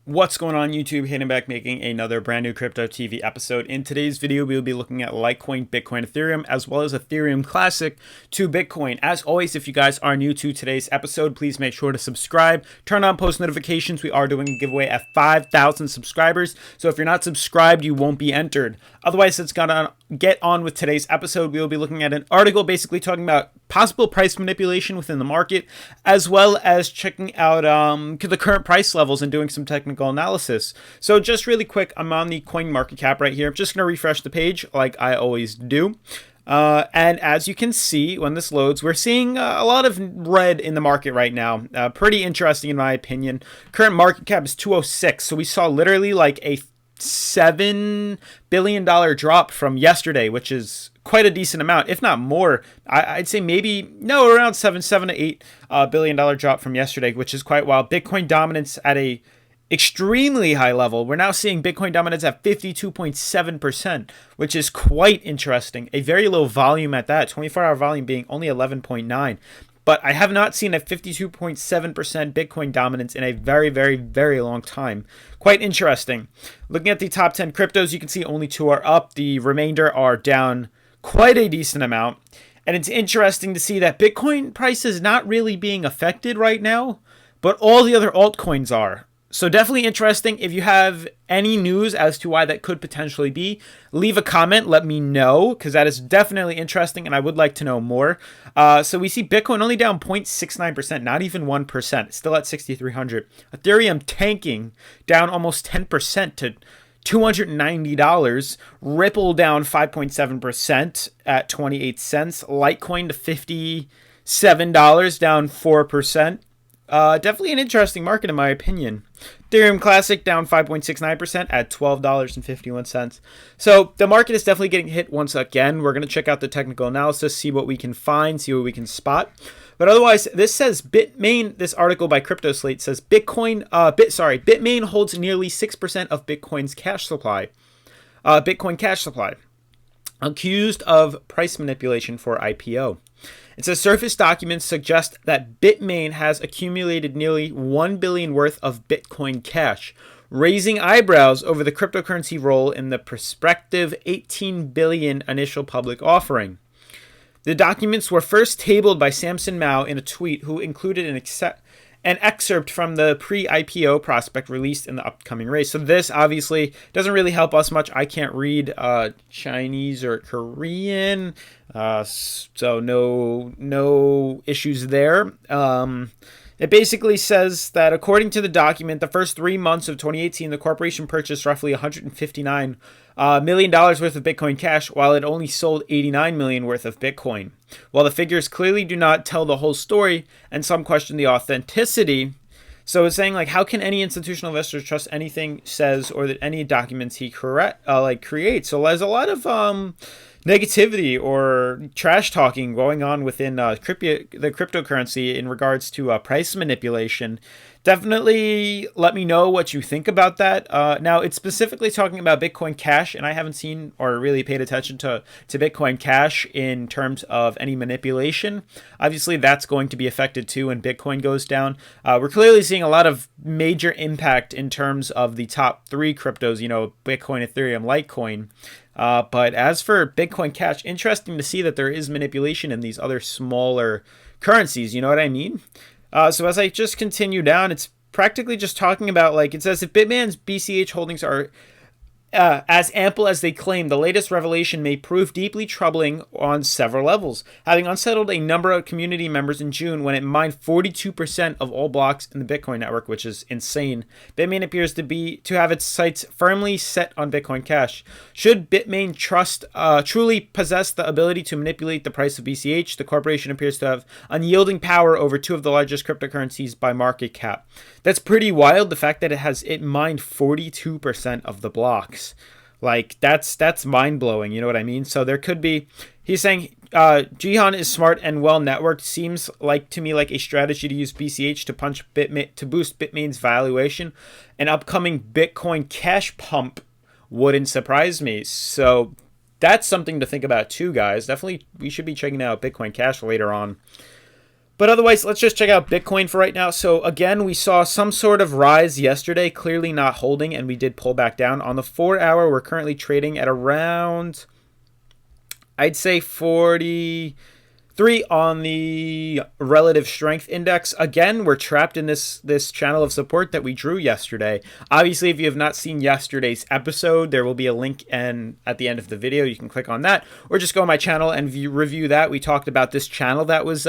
What's going on YouTube? Hayden back making another brand new Crypto TV episode. In today's video, we will be looking at Litecoin, Bitcoin, Ethereum, as well as Ethereum Classic to Bitcoin. As always, if you guys are new to today's episode, please make sure to subscribe, turn on post notifications. We are doing a giveaway at 5,000 subscribers. So if you're not subscribed, you won't be entered. Otherwise, let's get on with today's episode. We will be looking at an article basically talking about possible price manipulation within the market, as well as checking out the current price levels and doing some technical analysis. So just really quick, I'm on the coin market cap right here. I'm just going to refresh the page like I always do. And as you can see, when this loads, we're seeing a lot of red in the market right now. Pretty interesting in my opinion. Current market cap is 206. So we saw literally like a $7 billion drop from yesterday, which is quite a decent amount, if not more. I'd say maybe, no, around $7 to $8 billion drop from yesterday, which is quite wild. Bitcoin dominance at a extremely high level. We're now seeing Bitcoin dominance at 52.7%, which is quite interesting. A very low volume at that, 24-hour volume being only 11.9. But I have not seen a 52.7% Bitcoin dominance in a very, very, very long time. Quite interesting. Looking at the top 10 cryptos, you can see only 2 are up. The remainder are down quite a decent amount. And it's interesting to see that Bitcoin price is not really being affected right now, but all the other altcoins are. So definitely interesting. If you have any news as to why that could potentially be, leave a comment. Let me know, because that is definitely interesting and I would like to know more. So we see Bitcoin only down 0.69%, not even 1%, still at 6,300. Ethereum tanking down almost 10% to $290. Ripple down 5.7% at 28 cents. Litecoin to $57, down 4%. Definitely an interesting market in my opinion. Ethereum Classic down 5.69% at $12.51. So the market is definitely getting hit once again. We're going to check out the technical analysis, see what we can find, see what we can spot. But otherwise, this says Bitmain, this article by CryptoSlate says Bitmain holds nearly 6% of Bitcoin's cash supply. Bitcoin cash supply. Accused of price manipulation for IPO. It says surface documents suggest that Bitmain has accumulated nearly $1 billion worth of Bitcoin cash, raising eyebrows over the cryptocurrency role in the prospective $18 billion initial public offering. The documents were first tabled by Samson Mao in a tweet, who included an excerpt from the pre-IPO prospect released in the upcoming race. So this obviously doesn't really help us much. I can't read Chinese or Korean, so no issues there. It basically says that according to the document, the first 3 months of 2018, the corporation purchased roughly $159 million worth of Bitcoin cash, while it only sold $89 million worth of Bitcoin. While the figures clearly do not tell the whole story, and some question the authenticity, so it's saying, like, how can any institutional investor trust anything says or that any documents he creates? So there's a lot of negativity or trash talking going on within the cryptocurrency in regards to price manipulation. Definitely let me know what you think about that. Now, it's specifically talking about Bitcoin Cash, and I haven't seen or really paid attention to Bitcoin Cash in terms of any manipulation. Obviously, that's going to be affected too when Bitcoin goes down. We're clearly seeing a lot of major impact in terms of the top 3 cryptos, Bitcoin, Ethereum, Litecoin. But as for Bitcoin Cash, interesting to see that there is manipulation in these other smaller currencies. You know what I mean? So as I just continue down, it's practically just talking about, like, it says if Bitmain's BCH holdings are as ample as they claim, the latest revelation may prove deeply troubling on several levels, having unsettled a number of community members in June when it mined 42% of all blocks in the Bitcoin network, which is insane. Bitmain appears to have its sights firmly set on Bitcoin Cash. Should Bitmain truly possess the ability to manipulate the price of BCH, the corporation appears to have unyielding power over 2 of the largest cryptocurrencies by market cap. That's pretty wild, the fact that it mined 42% of the blocks. Like, that's mind-blowing, you know what I mean? So there could be, he's saying Jihan is smart and well networked. Seems like to me like a strategy to use BCH to boost Bitmain's valuation. An upcoming Bitcoin Cash pump wouldn't surprise me. So that's something to think about too, guys. Definitely we should be checking out Bitcoin Cash later on. But otherwise, let's just check out Bitcoin for right now. So again, we saw some sort of rise yesterday, clearly not holding, and we did pull back down. On the 4-hour, we're currently trading at around, I'd say 43 on the relative strength index. Again, we're trapped in this channel of support that we drew yesterday. Obviously, if you have not seen yesterday's episode, there will be a link at the end of the video. You can click on that, or just go on my channel and review that. We talked about this channel that was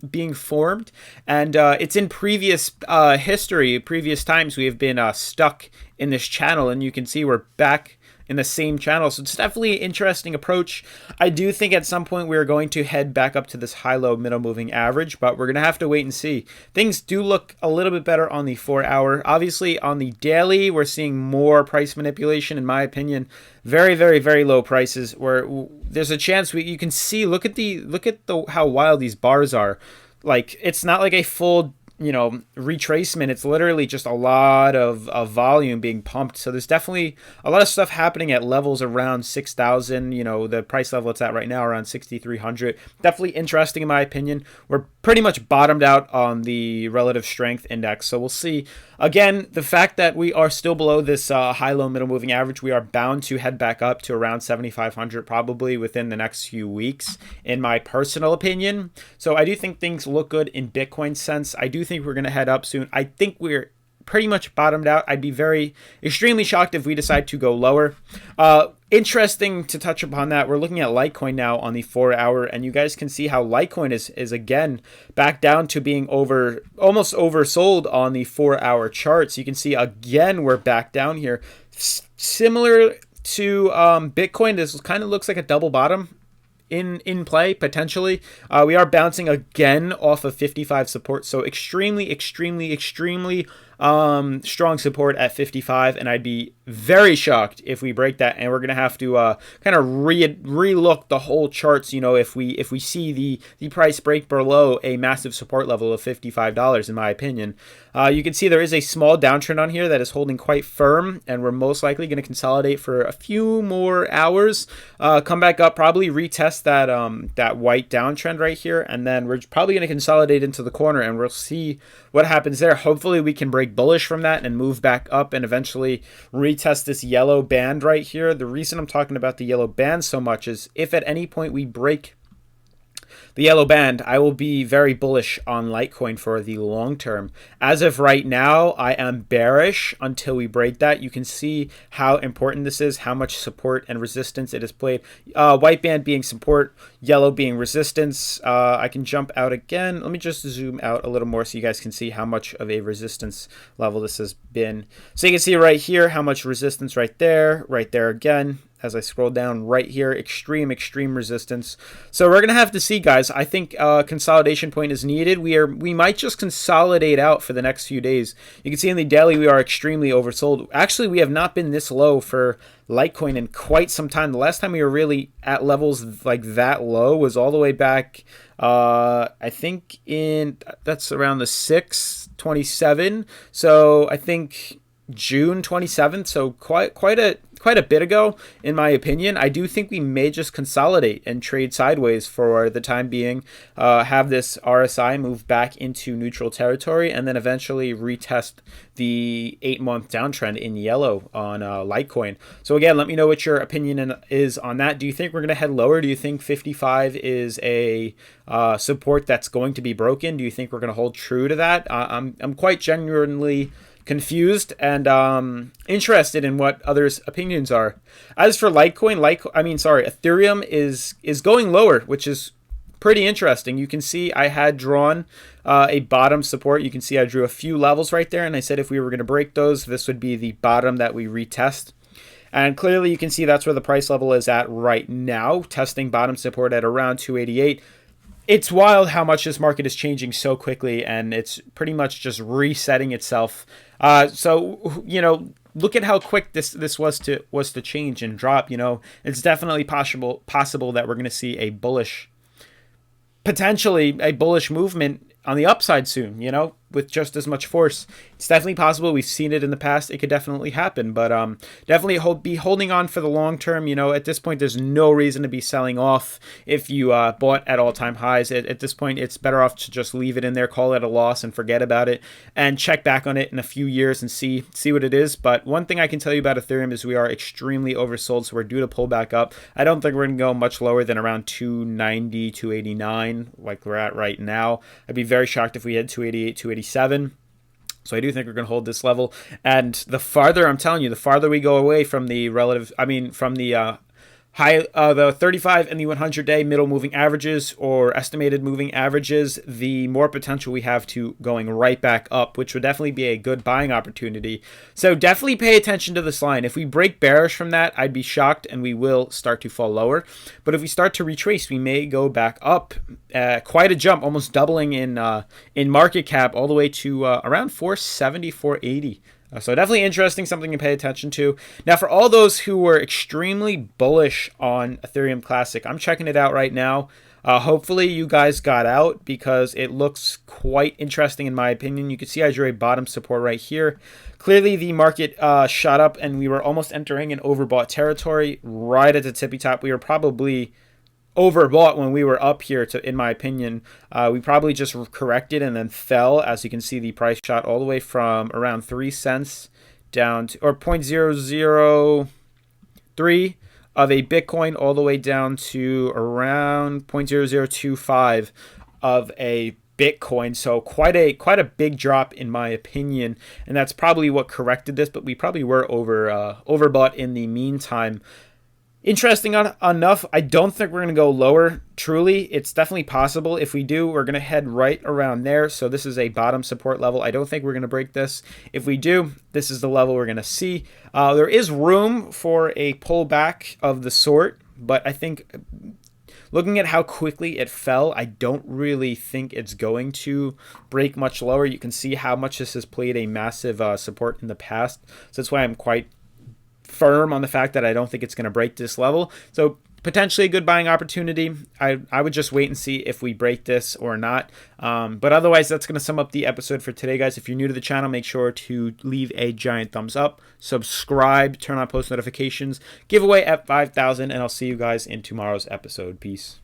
being formed, and it's in previous history, previous times we have been stuck in this channel, and you can see we're back in the same channel. So it's definitely an interesting approach. I do think at some point we're going to head back up to this high-low middle moving average, but we're going to have to wait and see. Things do look a little bit better on the 4-hour. Obviously, on the daily, we're seeing more price manipulation, in my opinion. Very, very, very low prices where there's a chance you can see, look at how wild these bars are. Like, it's not like a full retracement. It's literally just a lot of volume being pumped. So there's definitely a lot of stuff happening at levels around 6,000. The price level it's at right now around 6,300. Definitely interesting in my opinion. We're pretty much bottomed out on the relative strength index. So we'll see. Again, the fact that we are still below this high-low middle moving average, we are bound to head back up to around 7,500 probably within the next few weeks, in my personal opinion. So I do think things look good in Bitcoin sense. I do think we're going to head up soon. I think we're pretty much bottomed out. I'd be extremely shocked if we decide to go lower. Interesting to touch upon that. We're looking at Litecoin now on the 4-hour, and you guys can see how Litecoin is again back down to being almost oversold on the 4-hour charts. You can see again we're back down here. Similar to Bitcoin, this kind of looks like a double bottom in play potentially. We are bouncing again off of 55 support, so extremely strong support at 55, and I'd be very shocked if we break that, and we're gonna have to kind of relook the whole charts. If we see the price break below a massive support level of $55, in my opinion. You can see there is a small downtrend on here that is holding quite firm, and we're most likely going to consolidate for a few more hours, come back up, probably retest that white downtrend right here, and then we're probably going to consolidate into the corner, and we'll see what happens there. Hopefully we can break bullish from that and move back up and eventually retest this yellow band right here. The reason I'm talking about the yellow band so much is if at any point we break the yellow band, I will be very bullish on Litecoin for the long term. As of right now, I am bearish until we break that. You can see how important this is, how much support and resistance it has played. White band being support, yellow being resistance. I can jump out again. Let me just zoom out a little more so you guys can see how much of a resistance level this has been. So you can see right here how much resistance right there again. As I scroll down right here, extreme resistance. So we're gonna have to see, guys. I think consolidation point is needed. We might just consolidate out for the next few days. You can see in the daily we are extremely oversold. Actually, we have not been this low for Litecoin in quite some time. The last time we were really at levels like that low was all the way back. I think that's around the 6/27. So I think June 27th. So quite a bit ago, in my opinion. I do think we may just consolidate and trade sideways for the time being, have this RSI move back into neutral territory, and then eventually retest the 8-month downtrend in yellow on Litecoin. So again, let me know what your opinion is on that. Do you think we're going to head lower? Do you think 55 is a support that's going to be broken? Do you think we're going to hold true to that? I'm quite genuinely confused and interested in what others' opinions are. As for Ethereum is going lower, which is pretty interesting. You can see I had drawn a bottom support. You can see I drew a few levels right there, and I said if we were going to break those, this would be the bottom that we retest. And clearly you can see that's where the price level is at right now, testing bottom support at around 288. It's wild how much this market is changing so quickly, and it's pretty much just resetting itself. So look at how quick this was to change and drop. It's definitely possible that we're going to see potentially a bullish movement on the upside soon. with just as much force. It's definitely possible. We've seen it in the past. It could definitely happen, but definitely be holding on for the long term. You know, at this point, there's no reason to be selling off if you bought at all-time highs. At this point, it's better off to just leave it in there, call it a loss, and forget about it, and check back on it in a few years and see what it is. But one thing I can tell you about Ethereum is we are extremely oversold, so we're due to pull back up. I don't think we're going to go much lower than around 290, 289, like we're at right now. I'd be very shocked if we had 288, 287. So I do think we're going to hold this level. And the farther, I'm telling you, the farther we go away from the from the the 35 and the 100-day middle moving averages or estimated moving averages, the more potential we have to going right back up, which would definitely be a good buying opportunity. So definitely pay attention to this line. If we break bearish from that, I'd be shocked and we will start to fall lower. But if we start to retrace, we may go back up. Quite a jump, almost doubling in market cap all the way to around 470, 480. So definitely interesting, something to pay attention to. Now, for all those who were extremely bullish on Ethereum Classic, I'm checking it out right now. Hopefully you guys got out because it looks quite interesting in my opinion. You can see I drew a bottom support right here. Clearly the market shot up and we were almost entering an overbought territory right at the tippy top. We were probably overbought when we were up here, in my opinion. We probably just corrected and then fell. As you can see, the price shot all the way from around 3 cents down to, or 0.003 of a Bitcoin all the way down to around 0.0025 of a Bitcoin. So quite a big drop in my opinion, and that's probably what corrected this, but we probably were overbought in the meantime. Interesting enough, I don't think we're going to go lower. Truly, it's definitely possible. If we do, we're going to head right around there. So this is a bottom support level. I don't think we're going to break this. If we do, this is the level we're going to see. There is room for a pullback of the sort, but I think looking at how quickly it fell, I don't really think it's going to break much lower. You can see how much this has played a massive support in the past. So that's why I'm quite firm on the fact that I don't think it's going to break this level. So potentially a good buying opportunity. I would just wait and see if we break this or not. But otherwise, that's going to sum up the episode for today, guys. If you're new to the channel, make sure to leave a giant thumbs up, subscribe, turn on post notifications, giveaway at 5,000, and I'll see you guys in tomorrow's episode. Peace.